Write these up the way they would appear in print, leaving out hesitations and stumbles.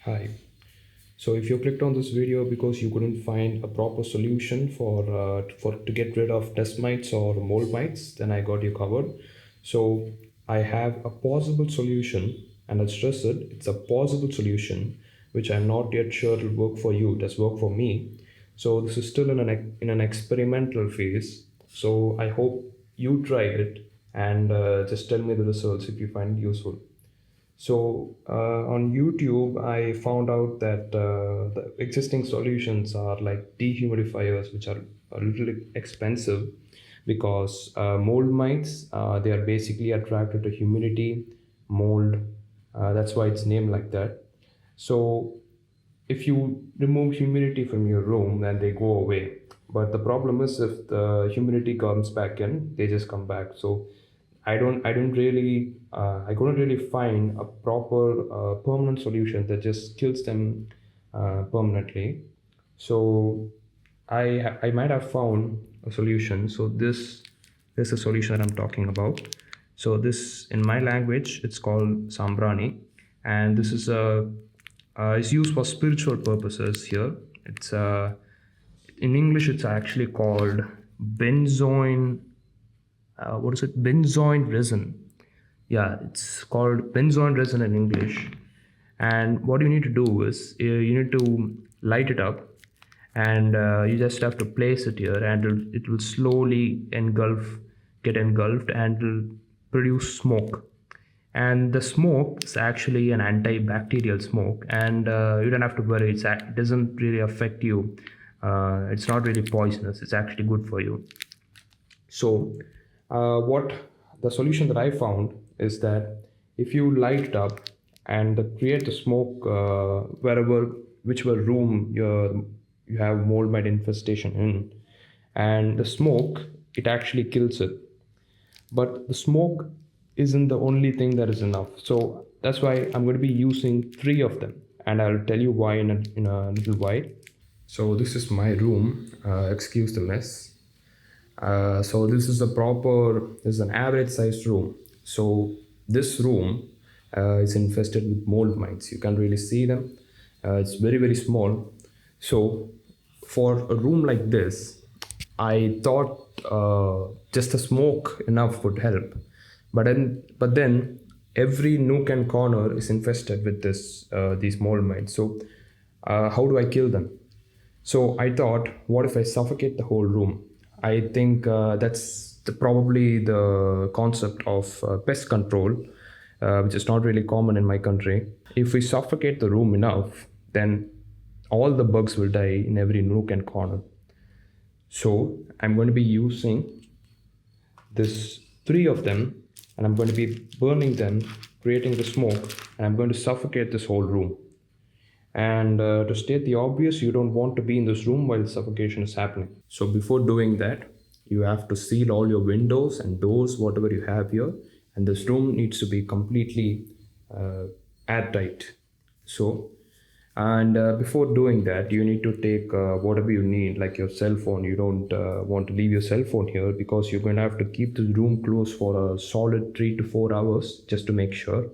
Hi. So if you clicked on this video because you couldn't find a proper solution for to get rid of dust mites or mold mites, then I got you covered. So I have a possible solution, and I stress it, it's a possible solution, which I'm not yet sure will work for you. It does work for me. So this is still in an experimental phase. So I hope you try it and just tell me the results if you find it useful. So on YouTube, I found out that the existing solutions are like dehumidifiers, which are a little expensive because mold mites, they are basically attracted to humidity, mold. That's why it's named like that. So if you remove humidity from your room, then they go away. But the problem is if the humidity comes back in, they just come back. So I couldn't really find a proper permanent solution that just kills them permanently. So I might have found a solution. So this is a solution that I'm talking about. So this, in my language, it's called Sambrani, and this is a it's used for spiritual purposes here. It's in English, it's actually called benzoin. What is it? Benzoin resin. Yeah, it's called benzoin resin in English. And what you need to do is you need to light it up, and you just have to place it here, and it will slowly get engulfed, and it will produce smoke. And the smoke is actually an antibacterial smoke, and you don't have to worry. It doesn't really affect you. It's not really poisonous. It's actually good for you. So, what the solution that I found is that if you light it up and create the smoke whichever room you have mold mite infestation in, and the smoke, it actually kills it. But the smoke isn't the only thing that is enough. So that's why I'm going to be using three of them, and I'll tell you why in a little while. So this is my room. Excuse the mess. So this is an average sized room. So this room is infested with mold mites. You can't really see them. It's very, very small. So for a room like this, I thought just the smoke enough would help. But then every nook and corner is infested with these mold mites. So how do I kill them? So I thought, what if I suffocate the whole room? I think probably the concept of pest control, which is not really common in my country. If we suffocate the room enough, then all the bugs will die in every nook and corner. So I'm going to be using this three of them, and I'm going to be burning them, creating the smoke, and I'm going to suffocate this whole room. And to state the obvious, you don't want to be in this room while suffocation is happening. So before doing that, you have to seal all your windows and doors, whatever you have here, and this room needs to be completely airtight. So, and before doing that, you need to take whatever you need, like your cell phone. You don't want to leave your cell phone here because you're going to have to keep the room closed for a solid 3 to 4 hours just to make sure.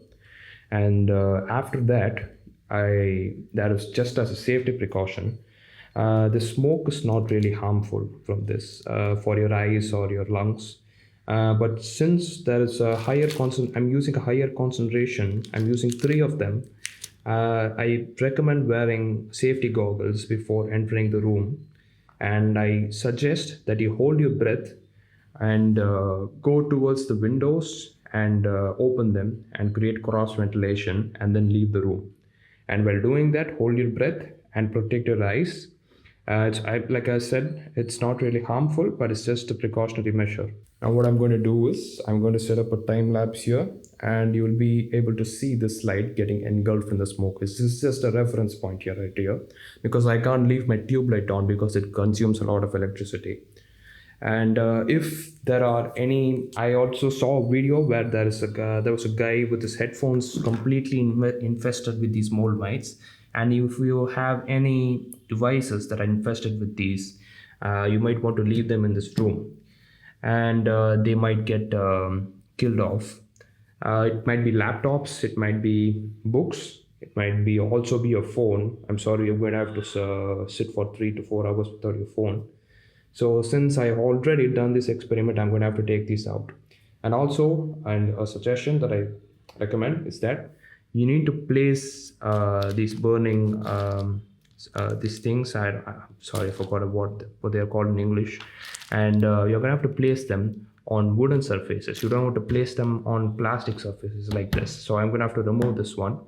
And after that, that is just as a safety precaution. The smoke is not really harmful from this for your eyes or your lungs. But since there is I'm using a higher concentration. I'm using three of them. I recommend wearing safety goggles before entering the room, and I suggest that you hold your breath and go towards the windows and open them and create cross ventilation, and then leave the room. And while doing that, hold your breath and protect your eyes. Like I said, it's not really harmful, but it's just a precautionary measure. Now what I'm going to do is I'm going to set up a time lapse here, and you will be able to see this light getting engulfed in the smoke. This is just a reference point here, right here, because I can't leave my tube light on because it consumes a lot of electricity. And if there are any, I also saw a video where there was a guy with his headphones completely infested with these mold mites. And if you have any devices that are infested with these, you might want to leave them in this room, and they might get killed off. It might be laptops, it might be books, It might be also be your phone. I'm sorry, you're going to have to sit for 3 to 4 hours without your phone. So since I already done this experiment, I'm going to have to take these out. And also, and a suggestion that I recommend is that you need to place these burning these things. I'm sorry, I forgot what they are called in English. And you're going to have to place them on wooden surfaces. You don't want to place them on plastic surfaces like this. So I'm going to have to remove this one,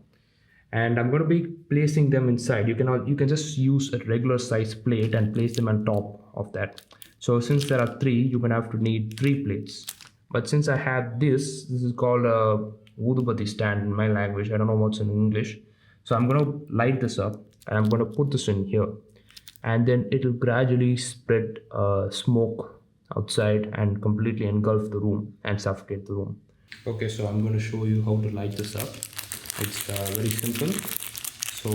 and I'm going to be placing them inside. You can just use a regular size plate and place them on top of that. So since there are three, you're going to have to need three plates. But since I have this is called a udubati stand in my language. I don't know what's in English. So I'm going to light this up and I'm going to put this in here, and then it will gradually spread smoke outside and completely engulf the room and suffocate the room. Okay, so I'm going to show you how to light this up. It's very simple. So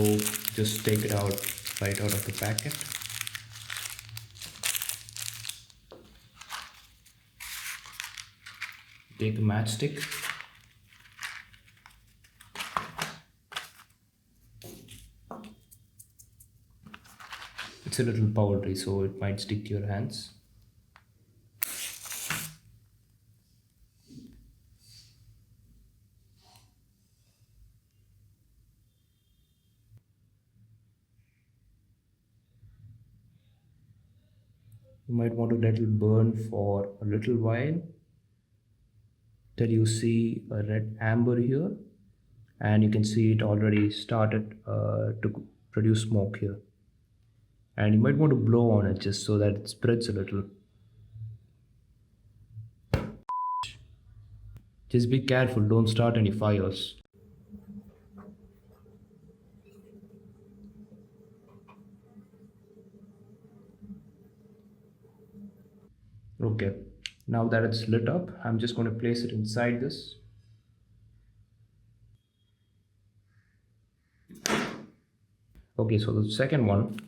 just take it out right out of the packet. Take a matchstick. It's a little powdery, so it might stick to your hands. You might want to let it burn for a little while till you see a red amber here, and you can see it already started to produce smoke here. And you might want to blow on it just so that it spreads a little. Just be careful, don't start any fires. Okay, now that it's lit up, I'm just going to place it inside this. Okay, so the second one.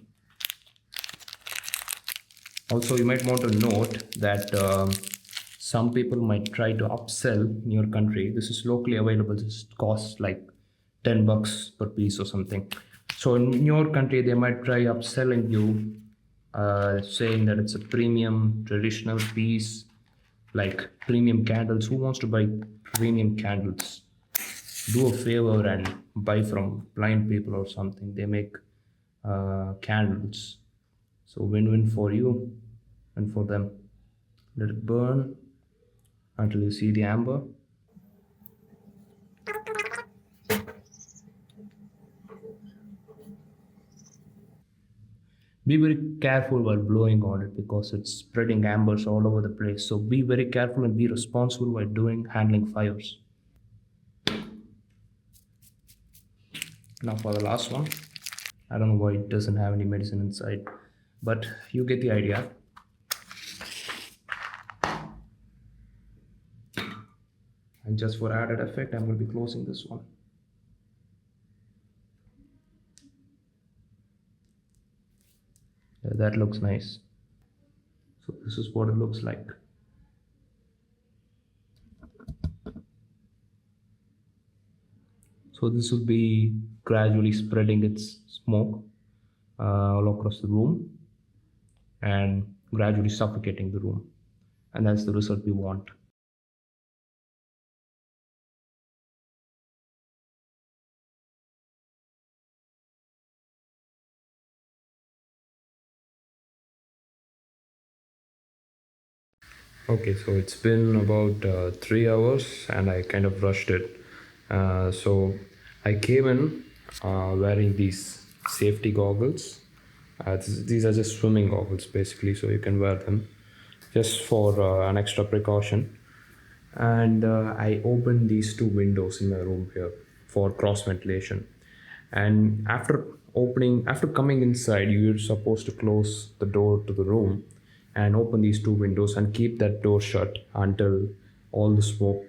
Also, you might want to note that some people might try to upsell in your country. This is locally available. This costs like $10 per piece or something. So in your country, they might try upselling you, saying that it's a premium traditional piece, like premium candles. Who wants to buy premium candles? Do a favor and buy from blind people or something. They make candles. So win-win for you and for them. Let it burn until you see the amber. Be very careful while blowing on it because it's spreading ambers all over the place. So be very careful and be responsible while handling fires. Now for the last one. I don't know why it doesn't have any medicine inside, but you get the idea. And just for added effect, I'm going to be closing this one. Yeah, that looks nice. So this is what it looks like. So this will be gradually spreading its smoke all across the room and gradually suffocating the room. And that's the result we want. Okay, so it's been about 3 hours and I kind of rushed it. So I came in wearing these safety goggles. These are just swimming goggles basically, so you can wear them just for an extra precaution. And I opened these two windows in my room here for cross ventilation. And after coming inside, you're supposed to close the door to the room and open these two windows and keep that door shut until all the smoke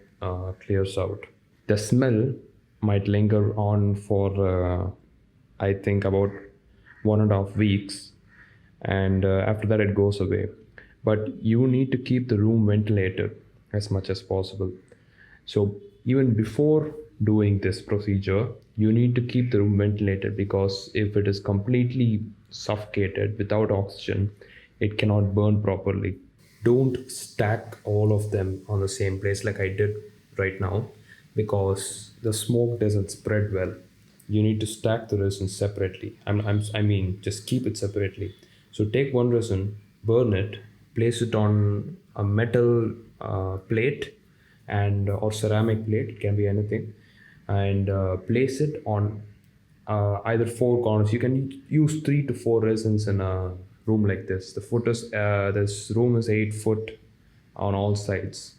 clears out. The smell might linger on for I think about 1.5 weeks, and after that it goes away. But you need to keep the room ventilated as much as possible. So even before doing this procedure, you need to keep the room ventilated, because if it is completely suffocated without oxygen, it cannot burn properly. Don't stack all of them on the same place like I did right now, because the smoke doesn't spread well. You need to stack the resin separately. I mean, just keep it separately. So take one resin, burn it, place it on a metal plate and or ceramic plate, it can be anything, and place it on either four corners. You can use 3 to 4 resins in a room like this. This room is 8 foot on all sides,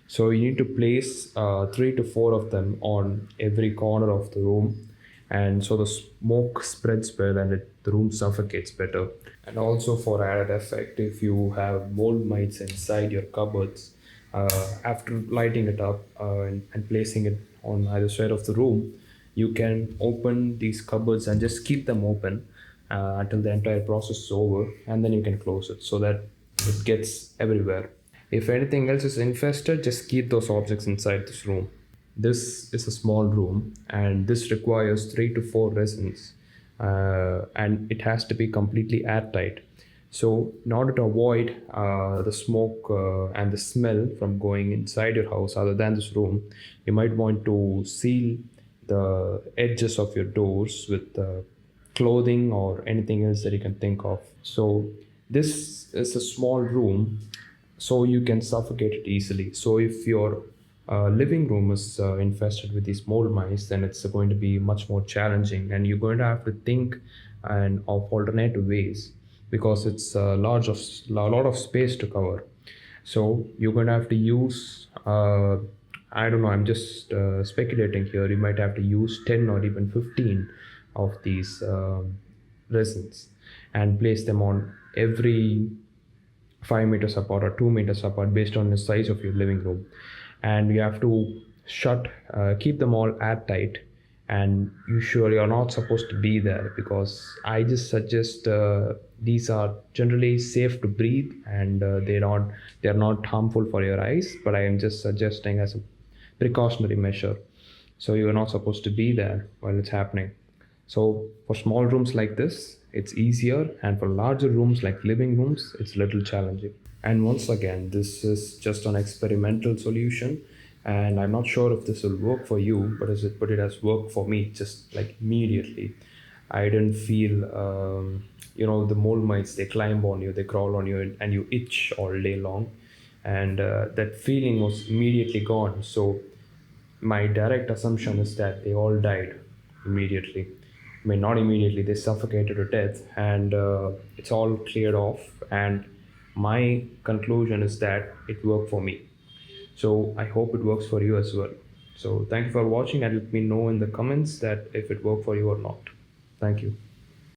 so you need to place 3 to 4 of them on every corner of the room, and so the smoke spreads well and the room suffocates better. And also, for added effect, if you have mold mites inside your cupboards, after lighting it up and placing it on either side of the room, you can open these cupboards and just keep them open until the entire process is over, and then you can close it so that it gets everywhere. If anything else is infested, just keep those objects inside this room. This is a small room, and this requires 3 to 4 resins, and it has to be completely airtight. So, in order to avoid the smoke and the smell from going inside your house, other than this room, you might want to seal the edges of your doors with clothing or anything else that you can think of. So, this is a small room, so you can suffocate it easily. So, if your living room is infested with these mold mice, then it's going to be much more challenging, and you're going to have to think and of alternative ways, because it's a lot of space to cover. So you're going to have to use I don't know, I'm just speculating here. You might have to use 10 or even 15 of these resins and place them on every 5 meters apart or 2 meters apart based on the size of your living room. And you have to keep them all airtight, and usually you're not supposed to be there, because I just suggest these are generally safe to breathe, and they're not harmful for your eyes, but I am just suggesting as a precautionary measure. So you're not supposed to be there while it's happening. So for small rooms like this, it's easier, and for larger rooms like living rooms, it's a little challenging. And once again, this is just an experimental solution, and I'm not sure if this will work for you, but it has worked for me just like immediately. I didn't feel, the mole mites, they climb on you, they crawl on you, and you itch all day long, and that feeling was immediately gone. So my direct assumption is that they all died immediately. I mean, not immediately, they suffocated to death, and it's all cleared off. And my conclusion is that it worked for me. So I hope it works for you as well. So thank you for watching, and let me know in the comments that if it worked for you or not. Thank you.